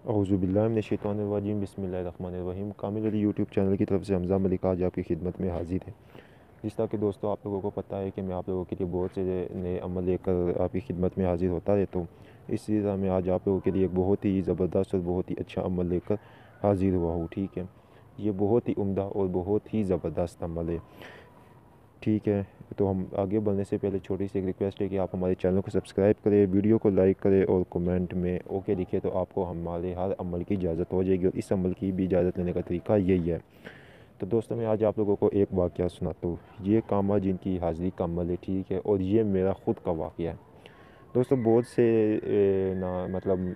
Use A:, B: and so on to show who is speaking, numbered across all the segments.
A: औज़ुबिल्लाहि मिनश्शैतानिर्रजीम बिस्मिल्लाहिर्रहमानिर्रहीम। कामिल Ali YouTube channel की तरफ से हमज़ा मलिक आज आपकी खिदमत में हाजिर है। जिस तरह कि दोस्तों आप लोगों को पता है कि मैं आप लोगों के लिए बहुत से नए अमल लेकर आपकी खिदमत में हाजिर होता रहता हूँ। इसी तरह मैं आज आप लोगों के लिए एक बहुत ही ज़बरदस्त और बहुत ही अच्छा अमल लेकर हाजिर हुआ हूँ। ठीक है, ये बहुत ही उम्दा और बहुत ही ज़बरदस्त अमल है। ठीक है, तो हम आगे बढ़ने से पहले छोटी सी एक रिक्वेस्ट है कि आप हमारे चैनल को सब्सक्राइब करें, वीडियो को लाइक करें और कमेंट में ओके लिखें, तो आपको हमारे हर अमल की इजाज़त हो जाएगी। और इस अमल की भी इजाज़त लेने का तरीका यही है। तो दोस्तों मैं आज आप लोगों को एक वाक़या सुनाता हूँ। ये कामा जिनकी हाज़िरी का अमल है, ठीक है, और ये मेरा ख़ुद का वाक़या है। दोस्तों बहुत से ना मतलब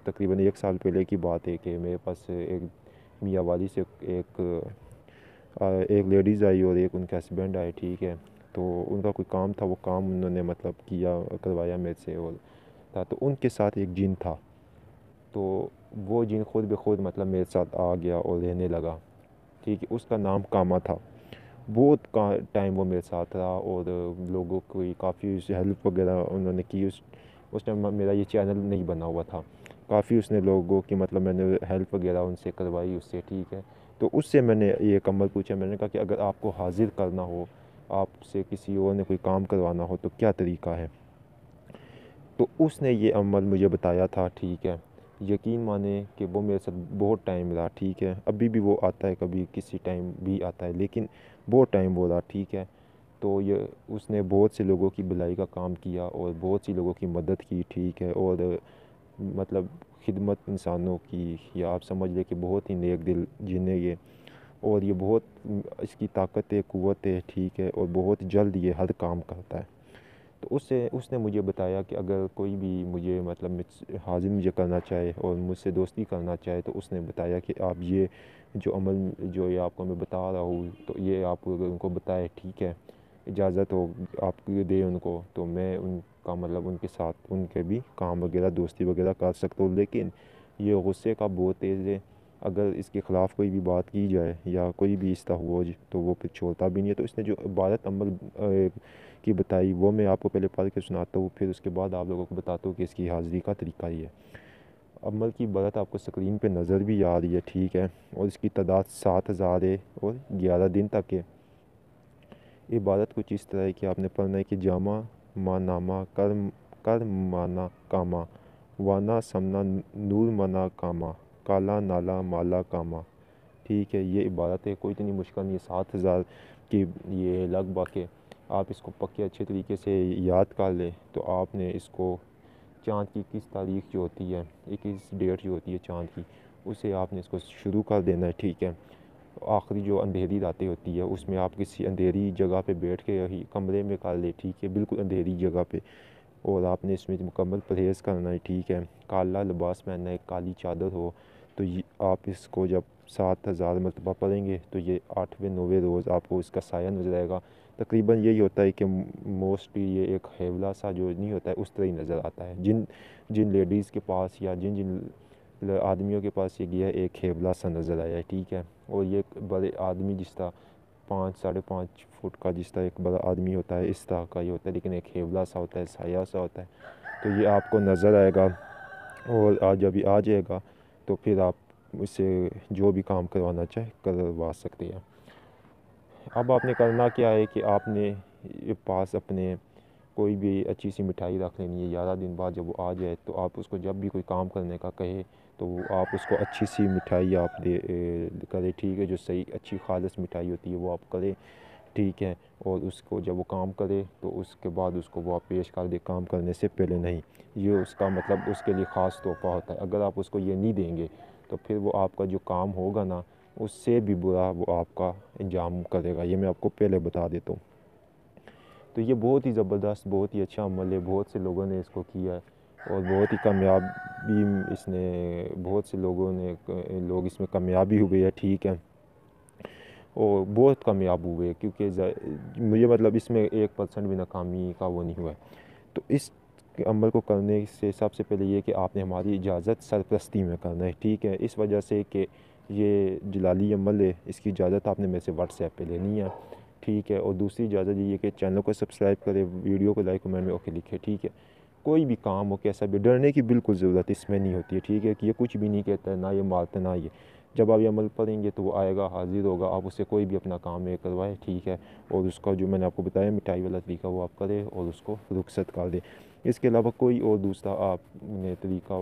A: तकरीबन 1 साल पहले की बात है कि मेरे पास एक मियाँ वाली से एक लेडीज़ आई और एक उनके हस्बैंड आए। ठीक है, तो उनका कोई काम था, वो काम उन्होंने मतलब किया, करवाया मेरे से और था। तो उनके साथ एक जिन था, तो वो जिन खुद ब खुद मतलब मेरे साथ आ गया और रहने लगा। ठीक है, उसका नाम कामा था। बहुत का टाइम वो मेरे साथ रहा और लोगों की काफ़ी हेल्प वगैरह उन्होंने की। उस टाइम मेरा ये चैनल नहीं बना हुआ था। काफ़ी उसने लोगों की मतलब मैंने हेल्प वगैरह उनसे करवाई उससे। ठीक है, तो उससे मैंने ये कमल पूछा। मैंने कहा कि अगर आपको हाज़िर करना हो, आपसे किसी और ने कोई काम करवाना हो, तो क्या तरीका है। तो उसने ये अमल मुझे बताया था। ठीक है, यकीन माने कि वो मेरे साथ बहुत टाइम रहा। ठीक है, अभी भी वो आता है, कभी किसी टाइम भी आता है, लेकिन बहुत टाइम वो रहा। ठीक है, तो ये उसने बहुत से लोगों की भलाई का काम किया और बहुत सी लोगों की मदद की। ठीक है, और मतलब खिदमत इंसानों की, या आप समझ लें कि बहुत ही नेक दिल जिन्हें ये, और ये बहुत इसकी ताकत है, क़ुव्वत है। ठीक है, और बहुत जल्द ये हर काम करता है। तो उससे उसने मुझे बताया कि अगर कोई भी मुझे मतलब हाज़िर मुझे करना चाहे और मुझसे दोस्ती करना चाहे, तो उसने बताया कि आप ये जो अमल जो ये आपको मैं बता रहा हूँ, तो ये आप अगर उनको बताएं, ठीक है, इजाज़त हो आप दें उनको, तो मैं उनका मतलब उनके साथ उनके भी काम वगैरह दोस्ती वगैरह कर सकता हूँ। लेकिन ये गुस्से का बहुत तेज़ है। अगर इसके ख़िलाफ़ कोई भी बात की जाए या कोई भी इसका हुआ तो वो फिर छोड़ता भी नहीं है। तो इसने जो इबादत अमल की बताई, वो मैं आपको पहले पढ़ के सुनाता हूँ, फिर उसके बाद आप लोगों को बताता हूँ कि इसकी हाज़िरी का तरीका ये है। अमल की इबादत आपको स्क्रीन पे नज़र भी आ रही है। ठीक है, और इसकी तादाद 7,000 है और 11 दिन तक है। इबादत कुछ इस तरह है कि आपने पढ़ना है कि जामा मा नामा कर माना कामा, वाना समना नूर मना कामा, काला नाला माला कामा। ठीक है, ये इबादत है, कोई इतनी मुश्किल नहीं है। 7,000 की ये लगभग के आप इसको पक्के अच्छे तरीके से याद कर लें। तो आपने इसको चाँद की 21 तारीख जो होती है, 21 डेट जो होती है चाँद की, उसे आपने इसको शुरू कर देना है। ठीक है, आखिरी जो अंधेरी रातें होती है, उसमें आप किसी अंधेरी जगह पे बैठ के ही कमरे में कर ले। ठीक है, बिल्कुल अंधेरी जगह पे, और आपने इसमें मुकम्मल परहेज़ करना है। ठीक है, काला लिबास पहनना है, काली चादर हो। तो ये आप इसको जब 7,000 मरतबा पढ़ेंगे, तो ये 8वें 9वें रोज़ आपको इसका साया नज़र आएगा। तकरीबन यही होता है कि मोस्टली ये एक हेवला सा जो नहीं होता है, उस तरह ही नज़र आता है। जिन जिन लेडीज़ के पास या जिन जिन आदमियों के पास ये गया, एक हेवला सा नज़र आया है। ठीक है, और ये एक बड़े आदमी जिस तरह 5 साढ़े 5 फुट का जिस तरह एक बड़ा आदमी होता है, इस तरह का ही होता है, लेकिन एक हेवला सा होता है, साया सा होता है। तो ये आपको नज़र आएगा और आज जब ये आ जाएगा, तो फिर आप इससे जो भी काम करवाना चाहे करवा सकते हैं। अब आपने करना क्या है कि आपने ये पास अपने कोई भी अच्छी सी मिठाई रख लेनी है। 11 दिन बाद जब वो आ जाए, तो आप उसको जब भी कोई काम करने का कहे, तो आप उसको अच्छी सी मिठाई आप करें। ठीक है, जो सही अच्छी खालिस मिठाई होती है वो आप करें। ठीक है, और उसको जब वो काम करे, तो उसके बाद उसको वो आप पेश कर दे, काम करने से पहले नहीं। ये उसका मतलब उसके लिए ख़ास तोहफ़ा होता है। अगर आप उसको ये नहीं देंगे, तो फिर वो आपका जो काम होगा ना, उससे भी बुरा वो आपका अंजाम करेगा। ये मैं आपको पहले बता देता हूँ। तो ये बहुत ही ज़बरदस्त, बहुत ही अच्छा अमल है। बहुत से लोगों ने इसको किया है और बहुत ही कामयाबी इसने, बहुत से लोग इसमें कामयाबी हुए हैं। ठीक है, और बहुत कामयाब हुए, क्योंकि मुझे मतलब इसमें 1% भी नाकामी का वो नहीं हुआ है। तो इस अमल को करने से सबसे पहले ये कि आपने हमारी इजाज़त सरपरस्ती में करना है। ठीक है, इस वजह से कि ये जलाली अमल है, इसकी इजाज़त आपने मेरे से व्हाट्सएप पे लेनी है। ठीक है, और दूसरी इजाज़त ये है कि चैनल को सब्सक्राइब करें, वीडियो को लाइक कमेंट में ओके लिखें। ठीक है, कोई भी काम हो कैसा भी, डरने की बिल्कुल ज़रूरत इसमें नहीं होती है, ठीक है। कि ये कुछ भी नहीं कहता है, ना ये मारता ना ये, जब आप ये अमल करेंगे तो वो आएगा, हाजिर होगा, आप उससे कोई भी अपना काम ये करवाएं, ठीक है। और उसका जो मैंने आपको बताया मिठाई वाला तरीका वो आप करें और उसको रुखसत कर दें। इसके अलावा कोई और दूसरा आपने तरीका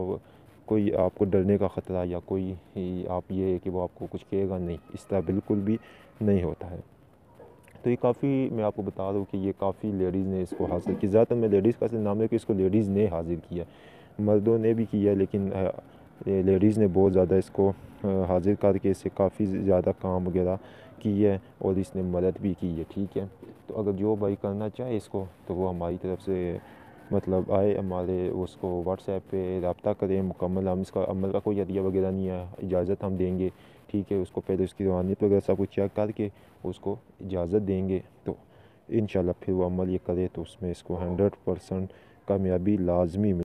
A: कोई आपको डरने का ख़तरा या कोई आप ये है कि वो आपको कुछ कहेगा नहीं, इस तरह बिल्कुल भी नहीं होता है। तो ये काफ़ी मैं आपको बता रहा हूँ कि ये काफ़ी लेडीज़ ने इसको हासिल किया, ज़्यादातर मैं लेडीज़ का नाम है कि इसको लेडीज़ ने हासिल किया, मर्दों ने भी किया, लेकिन लेडीज़ ने बहुत ज़्यादा इसको हासिल करके इससे काफ़ी ज़्यादा काम वगैरह की है और इसने मदद भी की है, ठीक है। तो अगर जो भाई करना चाहे इसको तो वो हमारी तरफ से मतलब आए हमारे उसको व्हाट्सएप पे रब्ता करें मुकम्मल, हम इसका अमल का कोई हदिया वगैरह नहीं है, इजाज़त हम देंगे, ठीक है। उसको पहले उसकी रूहानियत वगैरह सब कुछ चेक करके उसको इजाज़त देंगे, तो इंशाल्लाह फिर वो अमल ये करे तो उसमें इसको 100% कामयाबी लाजमी